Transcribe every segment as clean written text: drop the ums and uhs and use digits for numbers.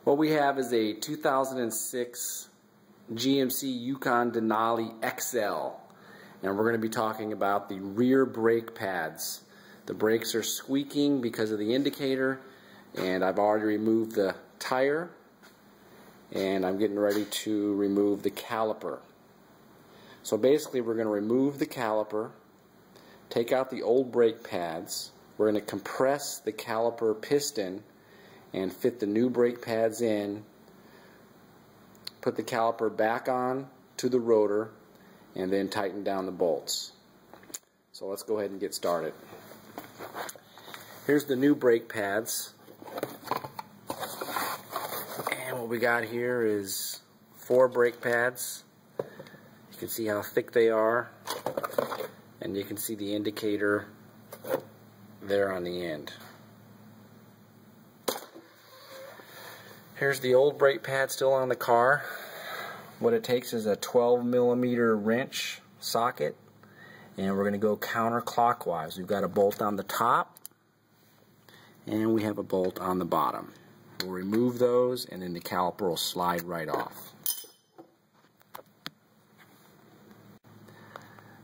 What we have is a 2006 GMC Yukon Denali XL, and we're going to be talking about the rear brake pads. The brakes are squeaking because of the indicator, and I've already removed the tire, and I'm getting ready to remove the caliper. So basically we're going to remove the caliper, take out the old brake pads, we're going to compress the caliper piston and fit the new brake pads in, put the caliper back on to the rotor, and then tighten down the bolts. So let's go ahead and get started. Here's the new brake pads, and what we got here is 4 brake pads. You can see how thick they are, and you can see the indicator there on the end. Here's the old brake pad still on the car. What it takes is a 12mm wrench socket, and we're going to go counterclockwise. We've got a bolt on the top, and we have a bolt on the bottom. We'll remove those, and then the caliper will slide right off.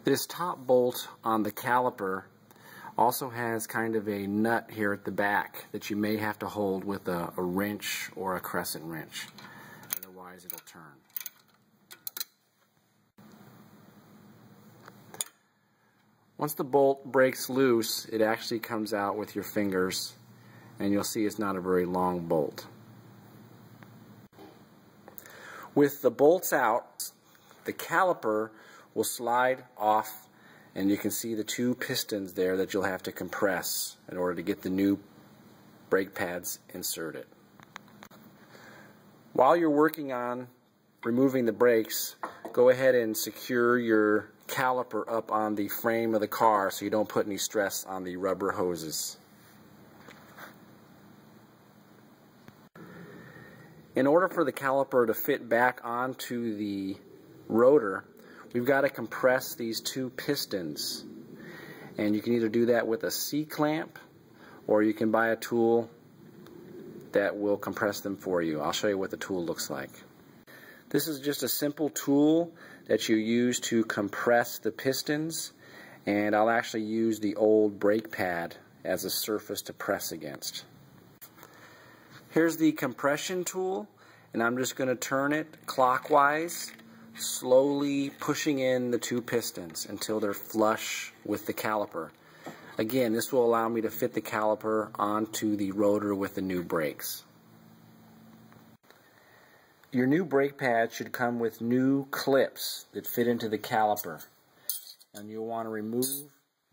This top bolt on the caliper also has kind of a nut here at the back that you may have to hold with a wrench or a crescent wrench. Otherwise it'll turn. Once the bolt breaks loose, it actually comes out with your fingers, and you'll see it's not a very long bolt. With the bolts out, the caliper will slide off, and you can see the 2 pistons there that you'll have to compress in order to get the new brake pads inserted. While you're working on removing the brakes, go ahead and secure your caliper up on the frame of the car so you don't put any stress on the rubber hoses. In order for the caliper to fit back onto the rotor, we've got to compress these 2 pistons, and you can either do that with a C-clamp, or you can buy a tool that will compress them for you. I'll show you what the tool looks like. This is just a simple tool that you use to compress the pistons, and I'll actually use the old brake pad as a surface to press against. Here's the compression tool, and I'm just going to turn it clockwise, slowly pushing in the 2 pistons until they're flush with the caliper. Again, this will allow me to fit the caliper onto the rotor with the new brakes. Your new brake pad should come with new clips that fit into the caliper, and you'll want to remove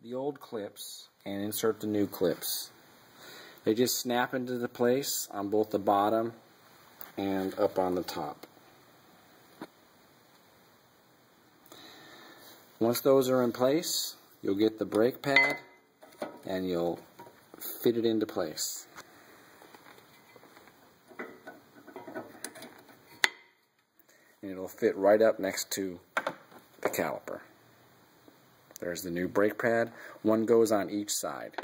the old clips and insert the new clips. They just snap into the place on both the bottom and up on the top. Once those are in place, you'll get the brake pad and you'll fit it into place. And it'll fit right up next to the caliper. There's the new brake pad. One goes on each side.